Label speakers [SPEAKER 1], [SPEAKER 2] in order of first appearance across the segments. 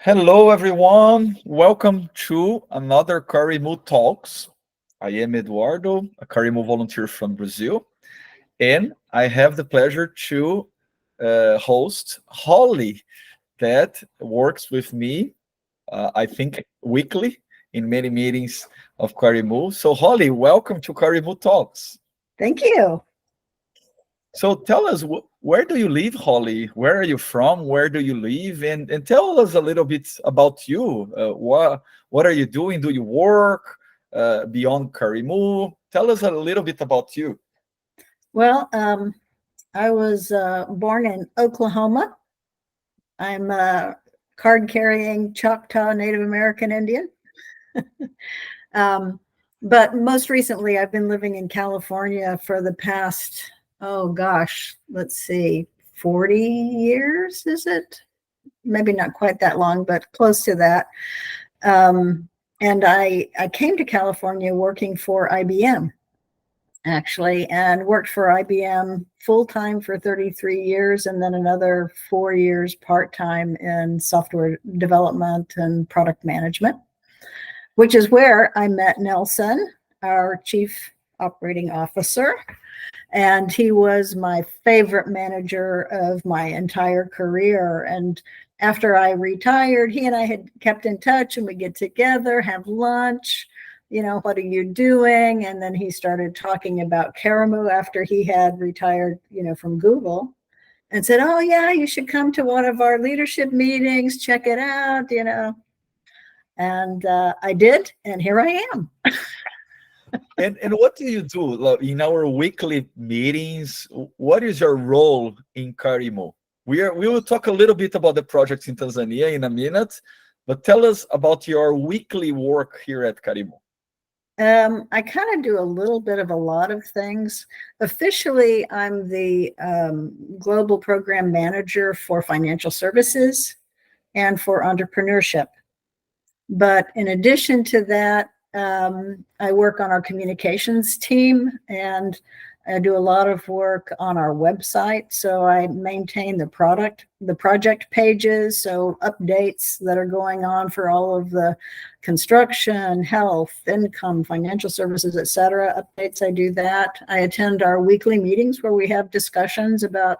[SPEAKER 1] Hello, everyone. Welcome to another Karimu Talks. I am Eduardo, a Karimu volunteer from Brazil, and I have the pleasure to host Holly, that works with me, I think, weekly in many meetings of Karimu. So, Holly, welcome to Karimu Talks.
[SPEAKER 2] Thank you.
[SPEAKER 1] So tell us, where do you live, Holly? Where are you from? Where do you live? And tell us a little bit about you. What are you doing? Do you work beyond Karimu? Tell us a little bit about you.
[SPEAKER 2] Well, I was born in Oklahoma. I'm a card carrying Choctaw Native American Indian. um, but most recently, I've been living in California for the past, oh gosh, let's see, 40 years, is it? Maybe not quite that long, but close to that. And I came to California working for IBM, actually, and worked for IBM full time for 33 years and then another 4 years part time in software development and product management, which is where I met Nelson, our chief operating officer. And he was my favorite manager of my entire career. And after I retired, he and I had kept in touch, and we get together, have lunch. What are you doing? And then he started talking about Karimu after he had retired, from Google, and said, oh yeah, you should come to one of our leadership meetings, check it out. And I did, and here I am.
[SPEAKER 1] And what do you do in our weekly meetings? What is your role in Karimu? We will talk a little bit about the projects in Tanzania in a minute, but tell us about your weekly work here at Karimu.
[SPEAKER 2] I kind of do a little bit of a lot of things. Officially, I'm the global program manager for financial services and for entrepreneurship. But in addition to that, I work on our communications team, and I do a lot of work on our website. So I maintain the project pages, so updates that are going on for all of the construction, health, income, financial services, et cetera. Updates, I do that. I attend our weekly meetings where we have discussions about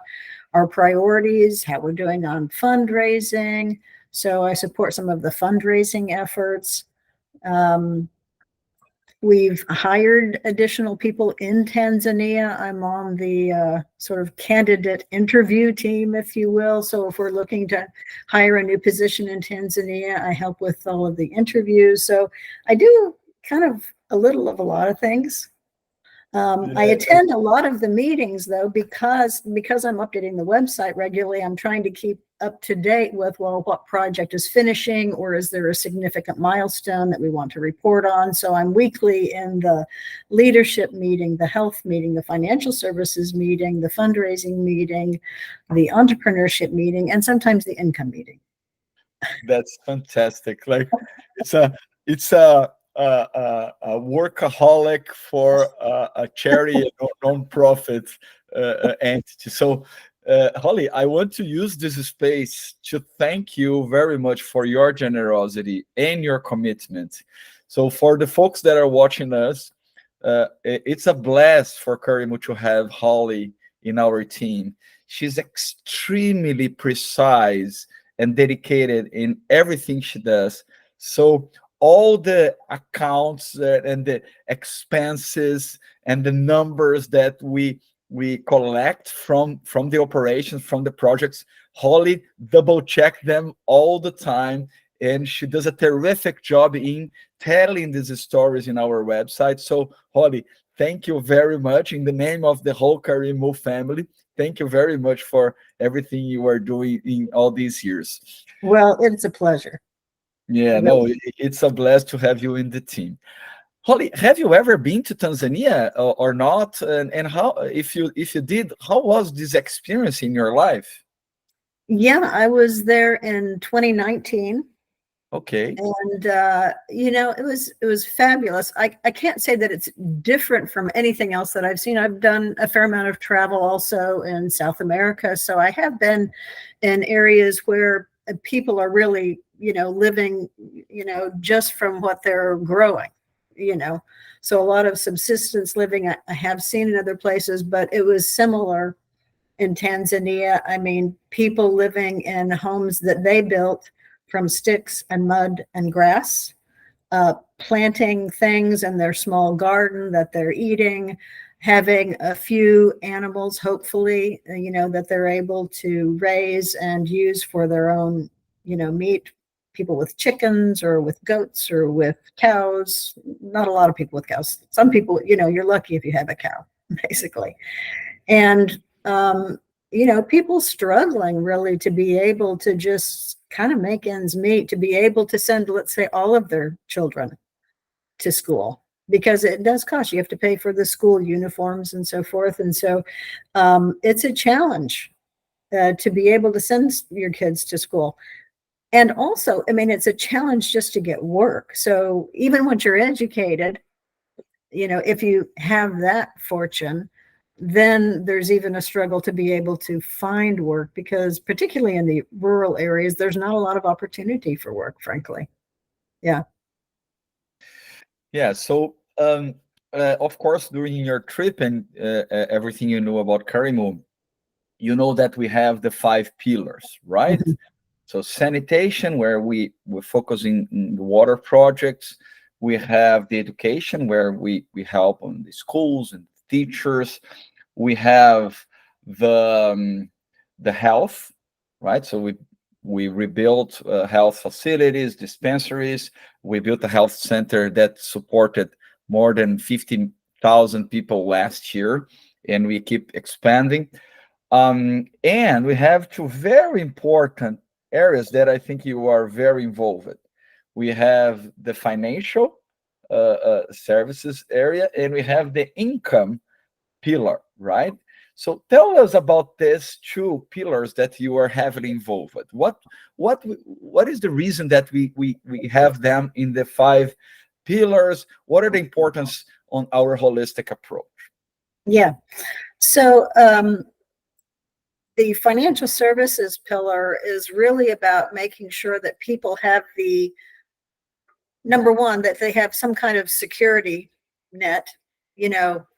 [SPEAKER 2] our priorities, how we're doing on fundraising. So I support some of the fundraising efforts. We've hired additional people in Tanzania. I'm on the sort of candidate interview team, if you will. So if we're looking to hire a new position in Tanzania, I help with all of the interviews. So I do kind of a little of a lot of things. I attend a lot of the meetings, though, because I'm updating the website regularly. I'm trying to keep up to date with, well, what project is finishing, or is there a significant milestone that we want to report on? So I'm weekly in the leadership meeting, the health meeting, the financial services meeting, the fundraising meeting, the entrepreneurship meeting, and sometimes the income meeting.
[SPEAKER 1] That's fantastic. Like it's a workaholic for a charity and non-profit entity. So, Holly, I want to use this space to thank you very much for your generosity and your commitment. So, for the folks that are watching us, it's a blast for Karimu to have Holly in our team. She's extremely precise and dedicated in everything she does. So all the accounts and the expenses and the numbers that we collect from the operations, from the projects, Holly double check them all the time, and she does a terrific job in telling these stories in our website. So Holly, thank you very much in the name of the whole Karimu family. Thank you very much for everything you are doing in all these years.
[SPEAKER 2] Well, it's a pleasure.
[SPEAKER 1] Yeah, no, it's a blast to have you in the team. Holly, have you ever been to Tanzania or not? And how, if you did, how was this experience in your life?
[SPEAKER 2] Yeah, I was there in 2019.
[SPEAKER 1] Okay.
[SPEAKER 2] And it was fabulous. I can't say that it's different from anything else that I've seen. I've done a fair amount of travel also in South America, so I have been in areas where people are really, living, just from what they're growing, So a lot of subsistence living I have seen in other places, but it was similar in Tanzania. I mean, people living in homes that they built from sticks and mud and grass, planting things in their small garden that they're eating, having a few animals, hopefully, that they're able to raise and use for their own, meat. People with chickens or with goats or with cows. Not a lot of people with cows. Some people, you're lucky if you have a cow, basically. And, people struggling really to be able to just kind of make ends meet, to be able to send, let's say, all of their children to school, because it does cost. You have to pay for the school uniforms and so forth. And so it's a challenge to be able to send your kids to school. And also, I mean, it's a challenge just to get work. So even once you're educated, if you have that fortune, then there's even a struggle to be able to find work, because particularly in the rural areas, there's not a lot of opportunity for work, frankly. Yeah.
[SPEAKER 1] Yeah. So, of course, during your trip and everything you know about Karimu, you know that we have the 5 pillars, right?
[SPEAKER 2] Mhm.
[SPEAKER 1] So sanitation, where we're focusing on the water projects. We have the education, where we help on the schools and teachers. We have the health, right? So we rebuilt health facilities, dispensaries. We built a health center that supported more than 15,000 people last year, and we keep expanding. And we have 2 very important areas that I think you are very involved. We have the financial services area, and we have the income pillar, right? So tell us about these 2 pillars that you are heavily involved with. What is the reason that we have them in the 5 pillars? What are the importance on our holistic approach?
[SPEAKER 2] Yeah. So the financial services pillar is really about making sure that people have the number one, that they have some kind of security net,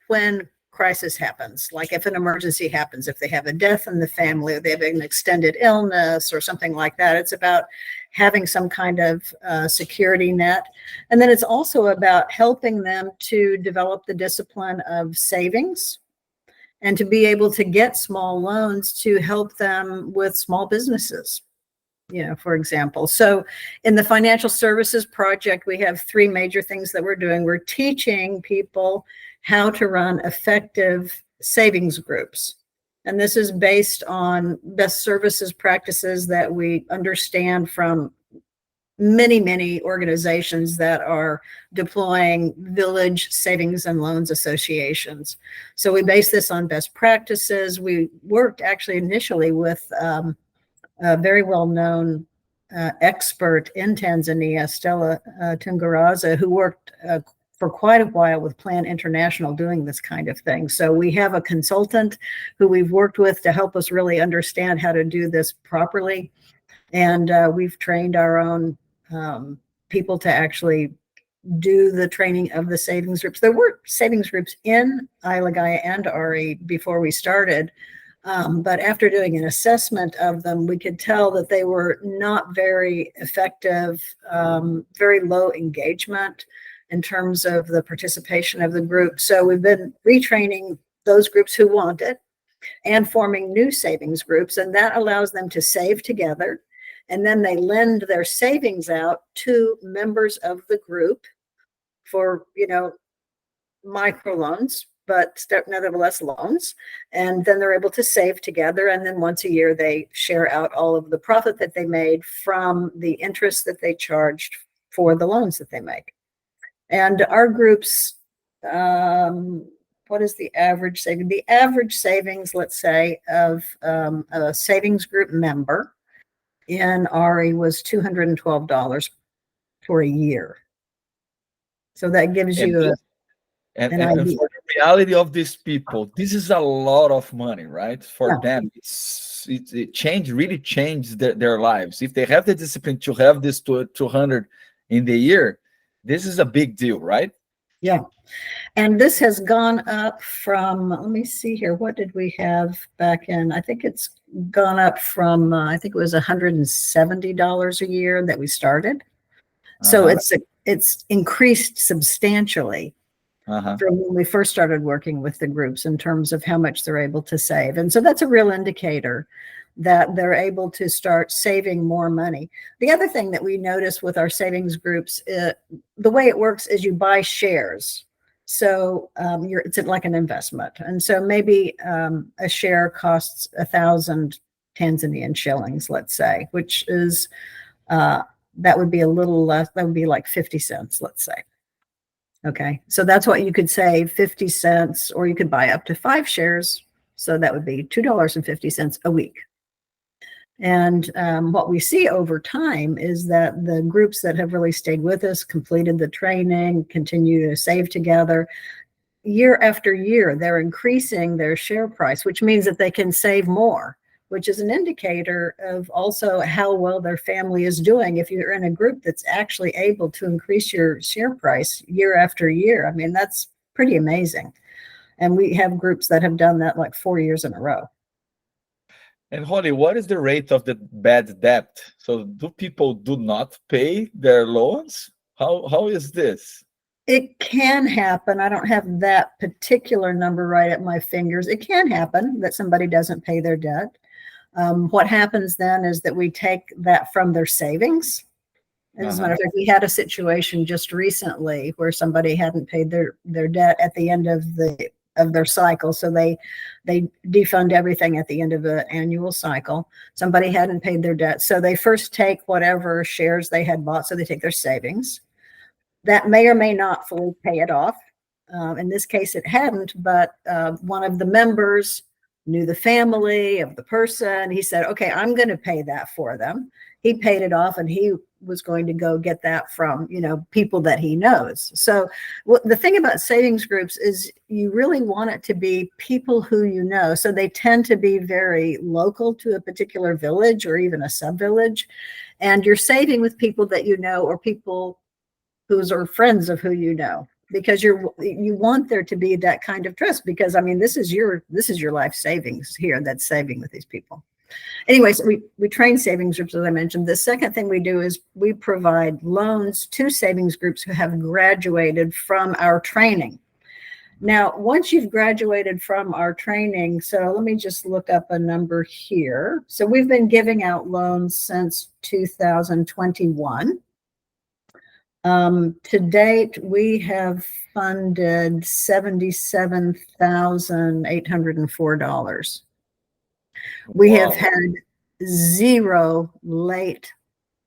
[SPEAKER 2] when crisis happens, like if an emergency happens, if they have a death in the family, or they have an extended illness or something like that. It's about having some kind of security net. And then it's also about helping them to develop the discipline of savings and to be able to get small loans to help them with small businesses, for example. So in the financial services project, we have 3 major things that we're doing. We're teaching people how to run effective savings groups. And this is based on best services practices that we understand from many, many organizations that are deploying village savings and loans associations. So we base this on best practices. We worked actually initially with a very well-known expert in Tanzania, Stella Tungaraza, who worked for quite a while with Plan International doing this kind of thing. So we have a consultant who we've worked with to help us really understand how to do this properly. And we've trained our own people to actually do the training of the savings groups. There were savings groups in Ilagaya and Ari before we started. But after doing an assessment of them, we could tell that they were not very effective, very low engagement in terms of the participation of the group. So we've been retraining those groups who want it and forming new savings groups, and that allows them to save together. And then they lend their savings out to members of the group for, microloans, but nevertheless loans. And then they're able to save together. And then once a year, they share out all of the profit that they made from the interest that they charged for the loans that they make. And our groups, what is the average saving? The average savings, let's say, of a savings group member in RE was $212 for a year. So that gives
[SPEAKER 1] And
[SPEAKER 2] you an idea.
[SPEAKER 1] for the reality of these people, this is a lot of money, right? For
[SPEAKER 2] Yeah.
[SPEAKER 1] them, it's really changed their lives. If they have the discipline to have this 200 in the year, this is a big deal, right?
[SPEAKER 2] Yeah. And this has gone up from, let me see here, what did we have back in? I think it's gone up from, I think it was $170 a year that we started. So it's increased substantially from when we first started working with the groups in terms of how much they're able to save. And so that's a real indicator that they're able to start saving more money. The other thing that we notice with our savings groups, the way it works is you buy shares. So it's like an investment. And so maybe a share costs 1,000 Tanzanian shillings, let's say, which is, that would be a little less, that would be like 50 cents, let's say. Okay, so that's what you could save, 50 cents, or you could buy up to 5 shares. So that would be $2.50 a week. And what we see over time is that the groups that have really stayed with us, completed the training, continue to save together, year after year, they're increasing their share price, which means that they can save more, which is an indicator of also how well their family is doing. If you're in a group that's actually able to increase your share price year after year, I mean, that's pretty amazing. And we have groups that have done that like 4 years in a row.
[SPEAKER 1] And Holly, what is the rate of the bad debt? So do people do not pay their loans? How is this?
[SPEAKER 2] It can happen. I don't have that particular number right at my fingers. It can happen that somebody doesn't pay their debt. What happens then is that we take that from their savings. As a matter of fact, we had a situation just recently where somebody hadn't paid their debt at the end of their cycle. So they defund everything at the end of the annual cycle. Somebody hadn't paid their debt. So they first take whatever shares they had bought. So they take their savings. That may or may not fully pay it off. In this case, it hadn't, but one of the members knew the family of the person. He said, okay, I'm going to pay that for them. He paid it off, and he was going to go get that from, people that he knows. So the thing about savings groups is you really want it to be people who you know. So they tend to be very local to a particular village or even a sub-village. And you're saving with people that you know, or people who's are friends of who you know, because you want there to be that kind of trust, because I mean, this is your life savings here that's saving with these people. Anyways, we train savings groups, as I mentioned. The second thing we do is we provide loans to savings groups who have graduated from our training. Now, once you've graduated from our training, so let me just look up a number here. So we've been giving out loans since 2021. To date, we have funded $77,804. We have had 0 late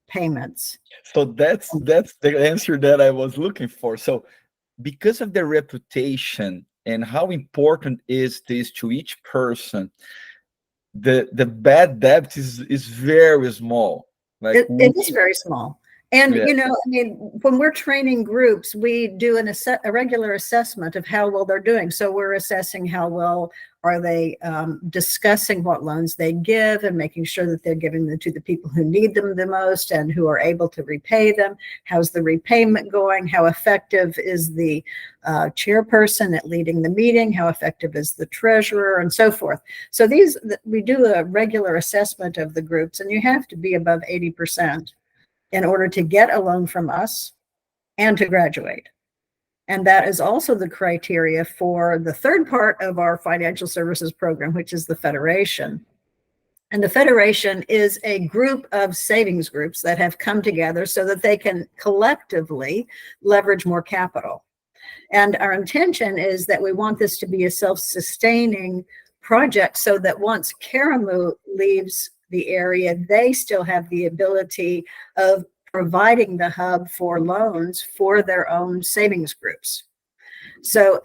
[SPEAKER 2] payments.
[SPEAKER 1] So that's the answer that I was looking for. So because of the reputation and how important is this to each person, the bad debt is very small. Like
[SPEAKER 2] it is very small. And, I mean, when we're training groups, we do a regular assessment of how well they're doing. So we're assessing how well are they discussing what loans they give and making sure that they're giving them to the people who need them the most and who are able to repay them. How's the repayment going? How effective is the chairperson at leading the meeting? How effective is the treasurer, and so forth? So we do a regular assessment of the groups, and you have to be above 80% in order to get a loan from us and to graduate. And that is also the criteria for the third part of our financial services program, which is the Federation. And the Federation is a group of savings groups that have come together so that they can collectively leverage more capital. And our intention is that we want this to be a self-sustaining project so that once Karimu leaves the area, they still have the ability of providing the hub for loans for their own savings groups. So,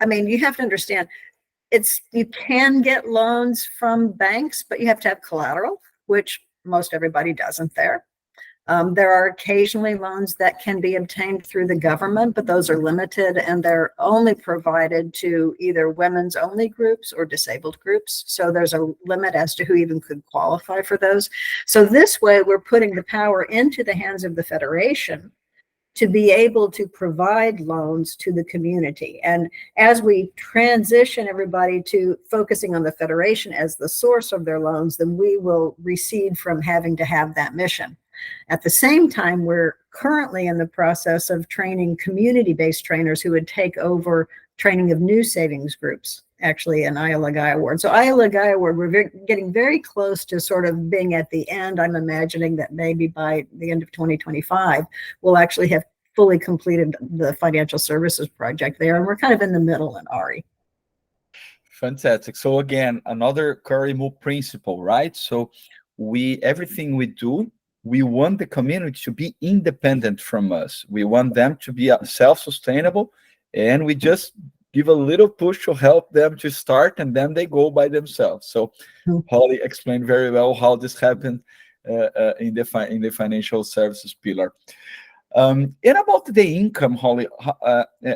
[SPEAKER 2] I mean, you have to understand, you can get loans from banks, but you have to have collateral, which most everybody doesn't there. There are occasionally loans that can be obtained through the government, but those are limited and they're only provided to either women's only groups or disabled groups. So there's a limit as to who even could qualify for those. So this way, we're putting the power into the hands of the Federation to be able to provide loans to the community. And as we transition everybody to focusing on the Federation as the source of their loans, then we will recede from having to have that mission. At the same time, we're currently in the process of training community-based trainers who would take over training of new savings groups, actually an Iowa Guy Award. So Iowa Guy Award, we're getting very close to sort of being at the end. I'm imagining that maybe by the end of 2025, we'll actually have fully completed the financial services project there. And we're kind of in the middle in Ari.
[SPEAKER 1] Fantastic. So again, another Karimu principle, right? So everything we do, we want the community to be independent from us. We want them to be self-sustainable, and we just give a little push to help them to start, and then they go by themselves. So Holly explained very well how this happened in the financial services pillar. And about the income, Holly,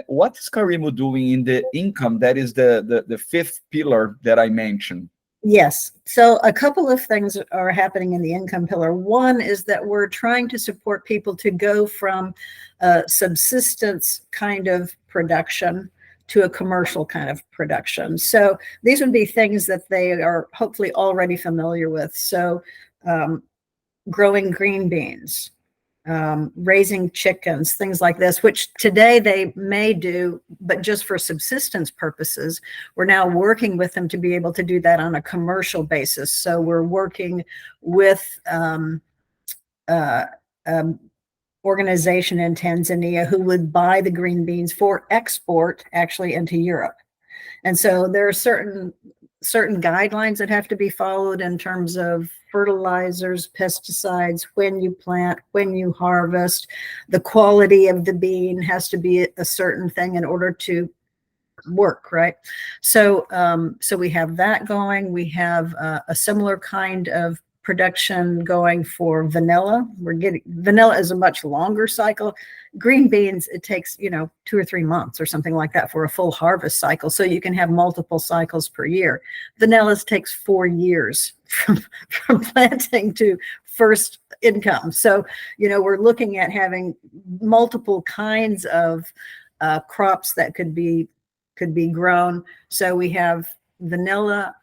[SPEAKER 1] what is Karimu doing in the income? That is the fifth pillar that I mentioned.
[SPEAKER 2] Yes. So a couple of things are happening in the income pillar. One is that we're trying to support people to go from a subsistence kind of production to a commercial kind of production. So these would be things that they are hopefully already familiar with. So growing green beans, raising chickens, things like this, which today they may do, but just for subsistence purposes. We're now working with them to be able to do that on a commercial basis. So we're working with organization in Tanzania who would buy the green beans for export actually into Europe. And so there are certain guidelines that have to be followed in terms of fertilizers, pesticides, when you plant, when you harvest. The quality of the bean has to be a certain thing in order to work, right? So so we have that going. We have a similar kind of production going for vanilla. Vanilla is a much longer cycle. Green beans, it takes 2 or 3 months or something like that for a full harvest cycle. So you can have multiple cycles per year. Vanilla takes 4 years from planting to first income. So we're looking at having multiple kinds of crops that could be grown. So we have vanilla.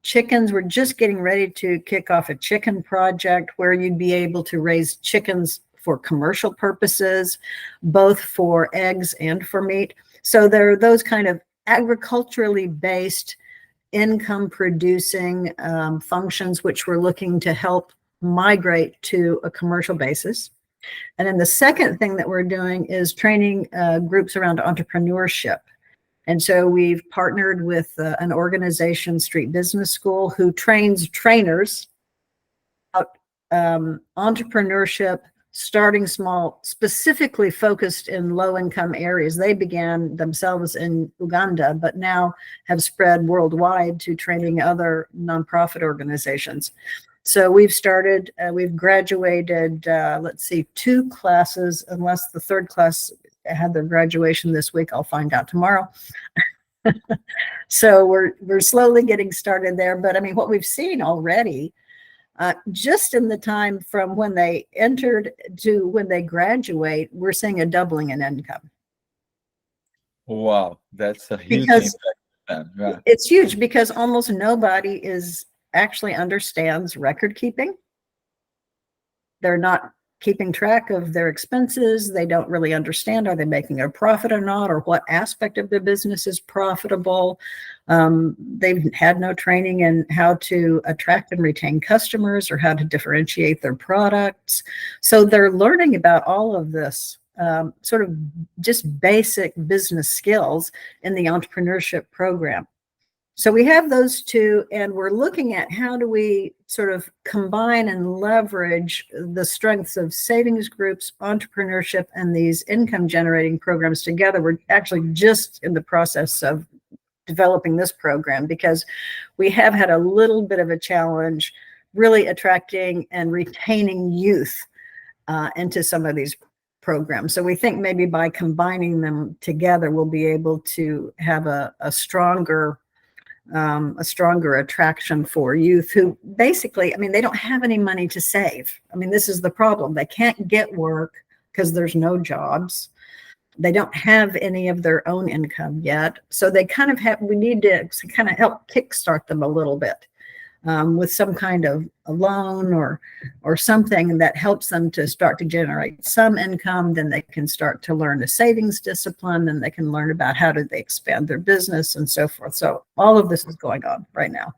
[SPEAKER 2] Chickens, we're just getting ready to kick off a chicken project where you'd be able to raise chickens for commercial purposes, both for eggs and for meat. So there are those kind of agriculturally based income producing functions which we're looking to help migrate to a commercial basis. And then the second thing that we're doing is training groups around entrepreneurship. And so we've partnered with an organization, Street Business School, who trains trainers about entrepreneurship, starting small, specifically focused in low-income areas. They began themselves in Uganda, but now have spread worldwide to training other nonprofit organizations. So we've started, we've graduated, 2 classes, unless the third class had their graduation this week. I'll find out tomorrow. So we're slowly getting started there. But I mean, what we've seen already, just in the time from when they entered to when they graduate, we're seeing a doubling in income.
[SPEAKER 1] Wow, that's a huge impact. Yeah.
[SPEAKER 2] It's huge because almost nobody actually understands record keeping. They're not keeping track of their expenses. They don't really understand, are they making a profit or not, or what aspect of their business is profitable. They've had no training in how to attract and retain customers or how to differentiate their products. So they're learning about all of this sort of just basic business skills in the entrepreneurship program. So we have those two, and we're looking at how do we sort of combine and leverage the strengths of savings groups, entrepreneurship, and these income generating programs together. We're actually just in the process of developing this program because we have had a little bit of a challenge really attracting and retaining youth into some of these programs. So we think maybe by combining them together, we'll be able to have a stronger attraction for youth who basically, I mean, they don't have any money to save. I mean, this is the problem. They can't get work because there's no jobs. They don't have any of their own income yet. So they kind of we need to kind of help kickstart them a little bit. With some kind of a loan or something that helps them to start to generate some income. Then they can start to learn a savings discipline, and they can learn about how do they expand their business and so forth. So all of this is going on right now.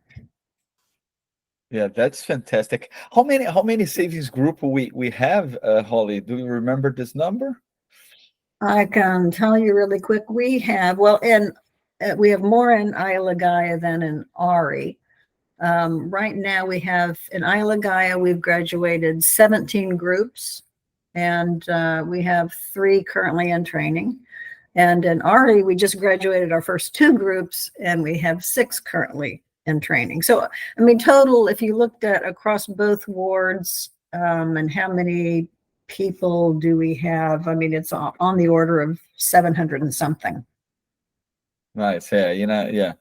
[SPEAKER 1] Yeah, that's fantastic. How many savings group we have, Holly? Do you remember this number?
[SPEAKER 2] I can tell you really quick. We have more in Isla Gaya than in Ari. Right now we have in Isla Gaya, we've graduated 17 groups, and we have 3 currently in training. And in Ari, we just graduated our first 2 groups, and we have 6 currently in training. So, I mean, total, if you looked at across both wards, and how many people do we have? I mean, it's on the order of 700 and something.
[SPEAKER 1] Nice. Yeah,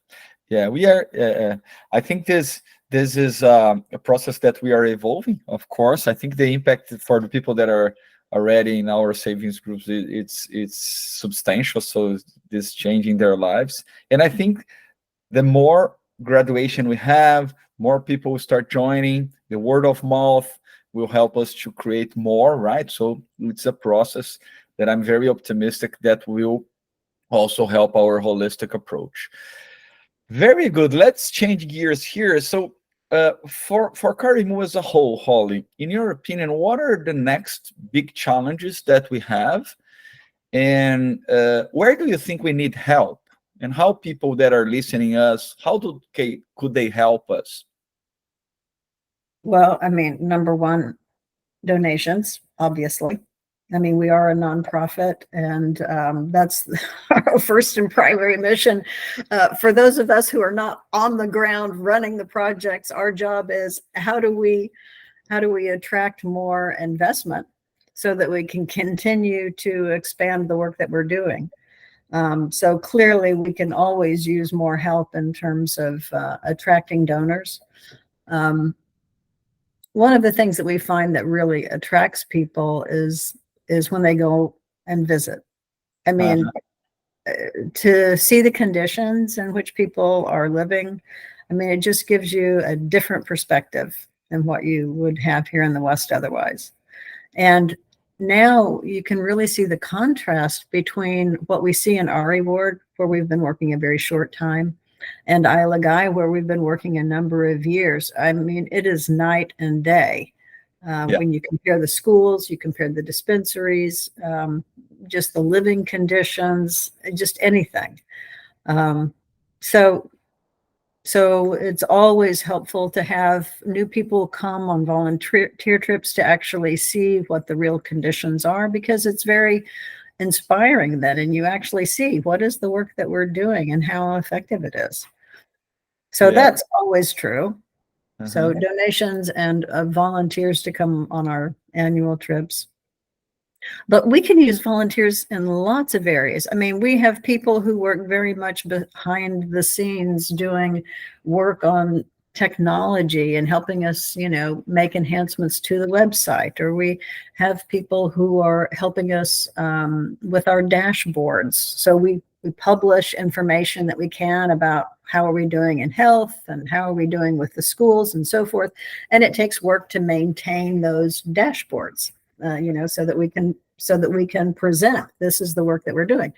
[SPEAKER 1] yeah. We are. I think this is a process that we are evolving. Of course, I think the impact for the people that are already in our savings groups, it's substantial. So this changing their lives, and I think the more graduation we have, more people will start joining. The word of mouth will help us to create more, right? So it's a process that I'm very optimistic that will also help our holistic approach. Very good. Let's change gears here. So for Karimu as a whole, Holly, in your opinion, what are the next big challenges that we have? And where do you think we need help? And how people that are listening us, could they help us?
[SPEAKER 2] Well, I mean, number one, donations, obviously. I mean, we are a nonprofit, and that's our first and primary mission. For those of us who are not on the ground running the projects, our job is how do we attract more investment so that we can continue to expand the work that we're doing. So clearly, we can always use more help in terms of attracting donors. One of the things that we find that really attracts people is when they go and visit. I mean, to see the conditions in which people are living, I mean, it just gives you a different perspective than what you would have here in the West otherwise. And now you can really see the contrast between what we see in Ari Ward, where we've been working a very short time, and Isla Gaya, where we've been working a number of years. I mean, it is night and day. When you compare the schools, you compare the dispensaries, just the living conditions, just anything. So it's always helpful to have new people come on volunteer trips to actually see what the real conditions are, because it's very inspiring then, and you actually see what is the work that we're doing and how effective it is. So that's always true. So donations and volunteers to come on our annual trips. But we can use volunteers in lots of areas. I mean, we have people who work very much behind the scenes doing work on technology and helping us, make enhancements to the website. Or we have people who are helping us with our dashboards. So we publish information that we can about how are we doing in health and how are we doing with the schools and so forth. And it takes work to maintain those dashboards, so that we can present, this is the work that we're doing.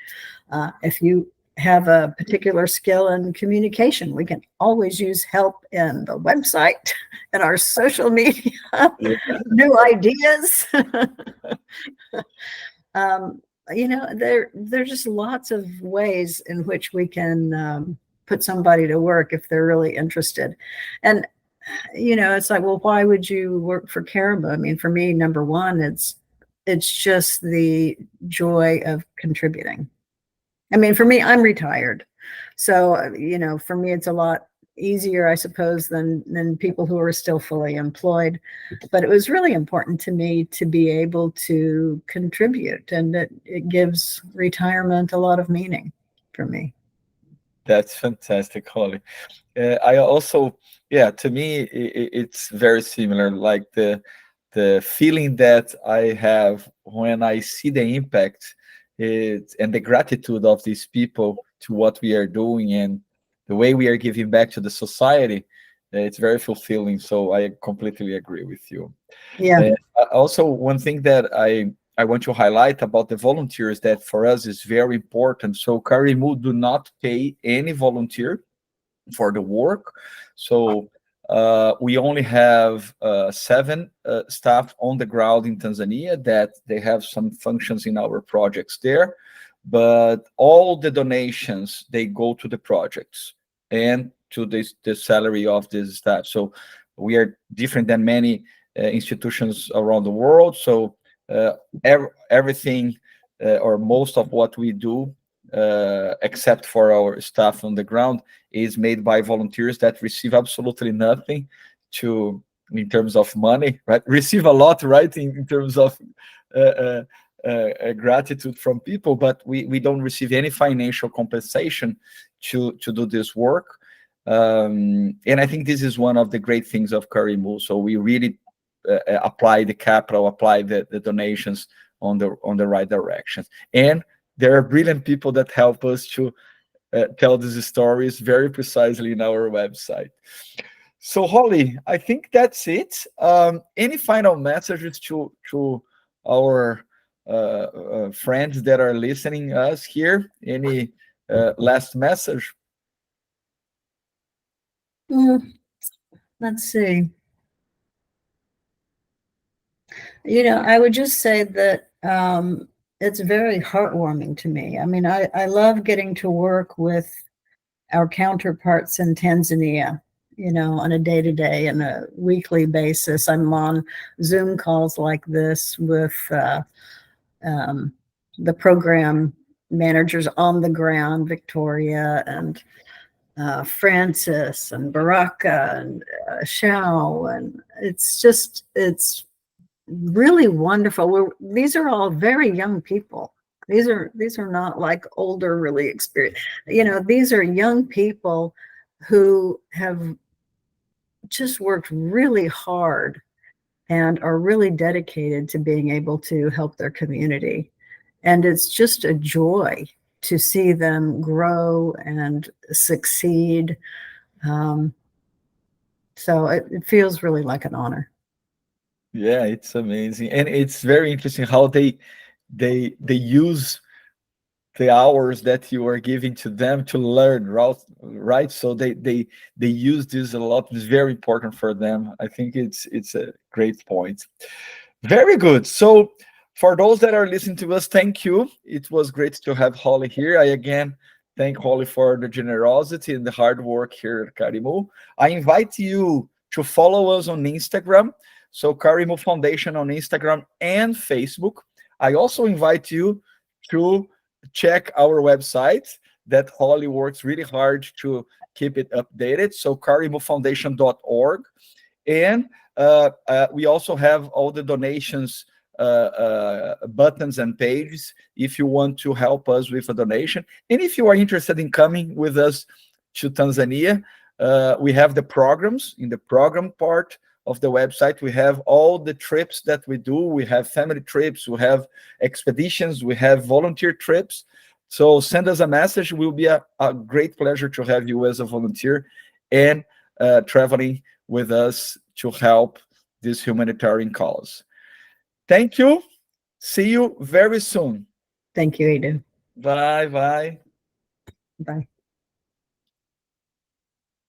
[SPEAKER 2] If you have a particular skill in communication, we can always use help in the website and our social media, new ideas. There's just lots of ways in which we can put somebody to work if they're really interested. And, it's like, well, why would you work for Karimu? I mean, for me, number one, it's just the joy of contributing. I mean, for me, I'm retired. So, for me, it's a lot easier, I suppose, than people who are still fully employed. But it was really important to me to be able to contribute, and it gives retirement a lot of meaning for me.
[SPEAKER 1] That's fantastic, Holly. I also, yeah, to me, it's very similar. Like the feeling that I have when I see the impact, and the gratitude of these people to what we are doing and the way we are giving back to the society, it's very fulfilling. So I completely agree with you.
[SPEAKER 2] Yeah.
[SPEAKER 1] Also, one thing that I want to highlight about the volunteers that for us is very important. So Karimu do not pay any volunteer for the work. So we only have seven staff on the ground in Tanzania that they have some functions in our projects there, but all the donations they go to the projects and to the salary of this staff. So we are different than many institutions around the world. So uh, everything or most of what we do, except for our staff on the ground, is made by volunteers that receive absolutely nothing to in terms of money, right? Receive a lot, right, in terms of uh, uh, gratitude from people, but we don't receive any financial compensation to do this work. And I think this is one of the great things of Karimu. So we really apply the capital, apply the donations on the right directions. And there are brilliant people that help us to tell these stories very precisely in our website. So, Holly, I think that's it. Any final messages to our friends that are listening us here? Any last message?
[SPEAKER 2] Mm, let's see. I would just say that it's very heartwarming to me. I mean, I love getting to work with our counterparts in Tanzania, on a day-to-day and a weekly basis. I'm on Zoom calls like this with um, the program managers on the ground, Victoria and Francis and Baraka and Shao, and it's really wonderful. These are all very young people. These are not like older, really experienced. These are young people who have just worked really hard and are really dedicated to being able to help their community. And it's just a joy to see them grow and succeed. Um, so it feels really like an honor.
[SPEAKER 1] Yeah, it's amazing, and it's very interesting how they use the hours that you are giving to them to learn, right? So they use this a lot. It's very important for them. I think it's a great point. Very good. So for those that are listening to us, thank you. It was great to have Holly here. I again thank Holly for the generosity and the hard work here at Karimu. I invite you to follow us on Instagram. So Karimu Foundation on Instagram and Facebook. I also invite you to check our website that Holly works really hard to keep it updated. So karimufoundation.org. And we also have all the donations buttons and pages if you want to help us with a donation. And if you are interested in coming with us to Tanzania, we have the programs. In the program part of the website, we have all the trips that we do. We have family trips, we have expeditions, we have volunteer trips. So send us a message. It will be a great pleasure to have you as a volunteer and traveling with us to help this humanitarian cause. Thank you. See you very soon.
[SPEAKER 2] Thank you, Adu.
[SPEAKER 1] Bye bye.
[SPEAKER 2] Bye.